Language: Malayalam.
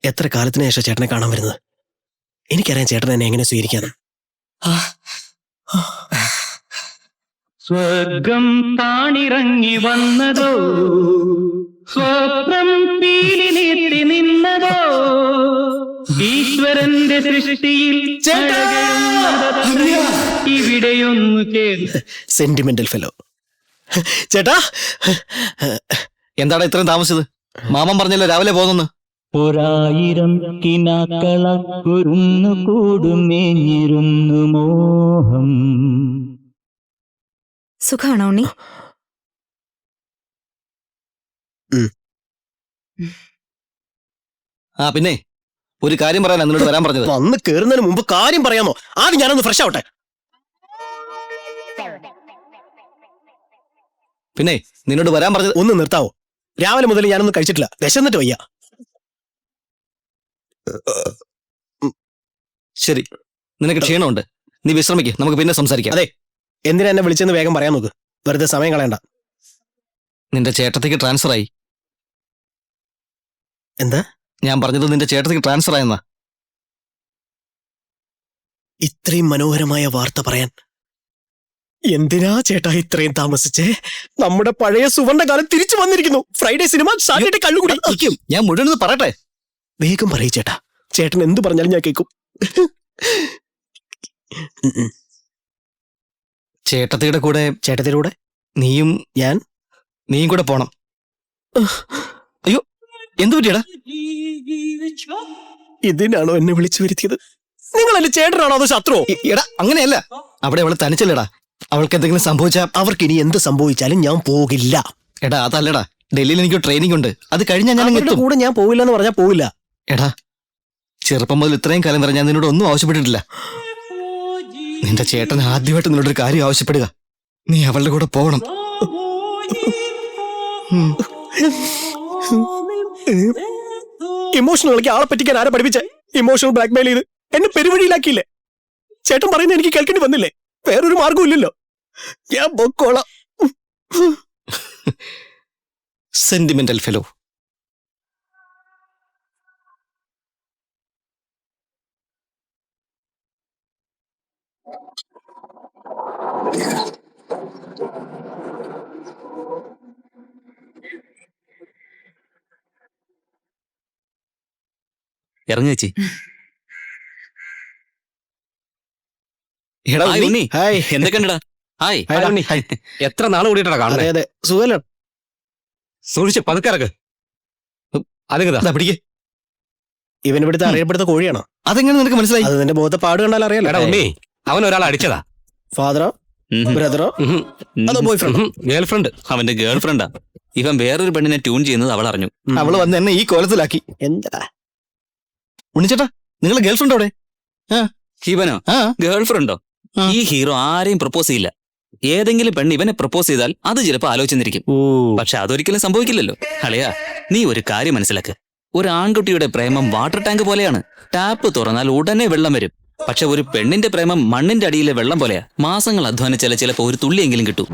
എത്ര കാലത്തിന് ശേഷം ചേട്ടനെ കാണാൻ വരുന്നത്. എനിക്കറിയാം ചേട്ടൻ എന്നെ എങ്ങനെ സ്വീകരിക്കാന്ന്. സ്വർഗം താണിറങ്ങി വന്നതോ, സ്വപ്നം പീലി നീട്ടി നിന്നതോ, ഈശ്വരന്റെ സൃഷ്ടിയിൽ ഇവിടെയൊന്നു ചേർന്ന്. Sentimental fellow. ചേട്ടാ, എന്താണ് ഇത്രയും താമസിച്ചത്? മാമൻ പറഞ്ഞല്ലോ രാവിലെ പോകുന്നു. ഒരായിരം കിനാക്കളൊരുന്നു കൂടുമേഞ്ഞിരുന്നു മോഹം. സുഖാണോ ഉണ്ണി? ആ പിന്നെ ഒരു കാര്യം പറയാനാ നിന്നോട് വരാൻ പറഞ്ഞത്. വന്ന് കേറുന്നതിന് മുമ്പ് കാര്യം പറയാമോ? ആദ്യം ഞാനൊന്ന് ഫ്രഷ് ആവട്ടെ. പിന്നെ നിന്നോട് വരാൻ പറഞ്ഞത്. ഒന്ന് നിർത്താവോ? രാവിലെ മുതൽ ഞാനൊന്നും കഴിച്ചിട്ടില്ല, വിശന്നിട്ട് വയ്യ. ശരി, നിനക്ക് ക്ഷീണമുണ്ട്, നീ വിശ്രമിക്ക്, നമുക്ക് പിന്നെ സംസാരിക്കാം. അതെ, എന്തിനാ എന്നെ വിളിച്ചെന്ന് വേഗം പറയാൻ നോക്ക്, വെറുതെ സമയം കളയണ്ട. നിന്റെ ചേട്ടത്തേക്ക് ട്രാൻസ്ഫർ ആയി. എന്താ ഞാൻ പറഞ്ഞത്? നിന്റെ ചേട്ടത്തേക്ക് ട്രാൻസ്ഫർ ആയെന്നാ. ഇത്രയും മനോഹരമായ വാർത്ത പറയാൻ എന്തിനാ ചേട്ടാ ഇത്രയും താമസിച്ചേ? നമ്മുടെ പഴയ സുവർണ്ണകാലം തിരിച്ചു വന്നിരിക്കുന്നു. ഫ്രൈഡേ സിനിമ, സാറ്റർഡേ കള്ളുകൂടി. ഞാൻ മുഴുവൻ പറയട്ടെ? വേഗം പറയൂ ചേട്ടാ, ചേട്ടൻ എന്ത് പറഞ്ഞാലും ഞാൻ കേൾക്കും. ചേട്ടത്തിയുടെ കൂടെ. ചേട്ടത്തിയുടെ കൂടെ നീയും നീയും കൂടെ പോണം. അയ്യോ, എന്തു പറ്റിയടാ? ഇതിനാണോ എന്നെ വിളിച്ചു വരുത്തിയത്? നിങ്ങൾ എന്റെ ചേട്ടനാണോ അതോ ശത്രുവോ? എടാ അങ്ങനെയല്ല, അവിടെ അവളെ തനിച്ചല്ലടാ. അവൾക്ക് എന്തെങ്കിലും സംഭവിച്ചാ? അവർക്ക് ഇനി എന്ത് സംഭവിച്ചാലും ഞാൻ പോകില്ല. എടാ അതല്ലടാ, ഡൽഹിയിൽ എനിക്ക് ട്രെയിനിങ് ഉണ്ട്, അത് കഴിഞ്ഞാൽ ഞാൻ എത്തും. കൂടെ ഞാൻ പോവില്ല എന്ന് പറഞ്ഞാൽ പോവില്ല. എടാ, ചെറുപ്പം മുതൽ ഇത്രയും കാലം വരെ ഞാൻ നിന്നോട് ഒന്നും ആവശ്യപ്പെട്ടിട്ടില്ല. നിന്റെ ചേട്ടൻ ആദ്യമായിട്ട് നിന്നോടൊരു കാര്യം ആവശ്യപ്പെടുക, നീ അവളുടെ കൂടെ പോകണം. ഇമോഷണൽ ആളെ പറ്റിക്കാൻ ആരെ പഠിപ്പിച്ചേ? ഇമോഷണൽ ബ്ലാക്ക്മെയിൽ ചെയ്ത് എന്നെ പെരുവഴിയിലാക്കിയില്ലേ? ചേട്ടൻ പറയുന്നത് എനിക്ക് കേൾക്കേണ്ടി വന്നില്ലേ? വേറൊരു മാർഗവും ഇല്ലല്ലോ, ഞാൻ പൊക്കോളാം. Sentimental fellow. ഇറങ്ങി ചേച്ചി. എന്തൊക്കെയുണ്ടടാ? ഹായ്. എത്ര നാള് കൂടിയിട്ടാ കാണുന്നത്? അതെ, സുഖല്ലോ. സൂക്ഷിച്ച് പതുക്കെ ഇറക്ക്. പിടിക്കേ. ഇവൻ ഇവിടുത്തെ അറിയപ്പെടുത്ത കോഴിയാണോ? അതെങ്ങനെ നിനക്ക് മനസ്സിലായി? അത് നിന്റെ ബോധ പാട് കണ്ടാൽ അറിയാലോ. എടാ ഉണ്ണി, അവൻ ഒരാൾ അടിച്ചതാ. ഫാദറോ ബ്രദറോ അതോ ബോയ് ഫ്രണ്ട്? Girl friend. അവന്റെ ഗേൾ ഫ്രണ്ടാ. ഇവൻ വേറൊരു പെണ്ണിനെ ട്യൂൺ ചെയ്യുന്നത് അവൾ അറിഞ്ഞു. അവള് വന്ന് എന്നെ ഈ കോലത്തിലാക്കി. എന്താ ഉണ്ണിച്ചേട്ടാ, നിങ്ങളെ ഗേൾ ഫ്രണ്ട് അവിടെ? ഇവനോ ഗേൾ ഫ്രണ്ടോ? ഈ ഹീറോ ആരെയും പ്രപ്പോസ് ചെയ്യില്ല. ഏതെങ്കിലും പെണ്ണ് ഇവനെ പ്രപ്പോസ് ചെയ്താൽ അത് ചിലപ്പോ ആലോചിച്ചിരിക്കും. പക്ഷെ അതൊരിക്കലും സംഭവിക്കില്ലല്ലോ. അളിയാ, നീ ഒരു കാര്യം മനസ്സിലാക്ക്. ഒരു ആൺകുട്ടിയുടെ പ്രേമം വാട്ടർ ടാങ്ക് പോലെയാണ്. ടാപ്പ് തുറന്നാൽ ഉടനെ വെള്ളം വരും. പക്ഷെ ഒരു പെണ്ണിന്റെ പ്രേമം മണ്ണിന്റെ അടിയിലെ വെള്ളം പോലെയാ. മാസങ്ങൾ അധ്വാനിച്ചാൽ ചിലപ്പോ ഒരു തുള്ളിയെങ്കിലും കിട്ടൂ.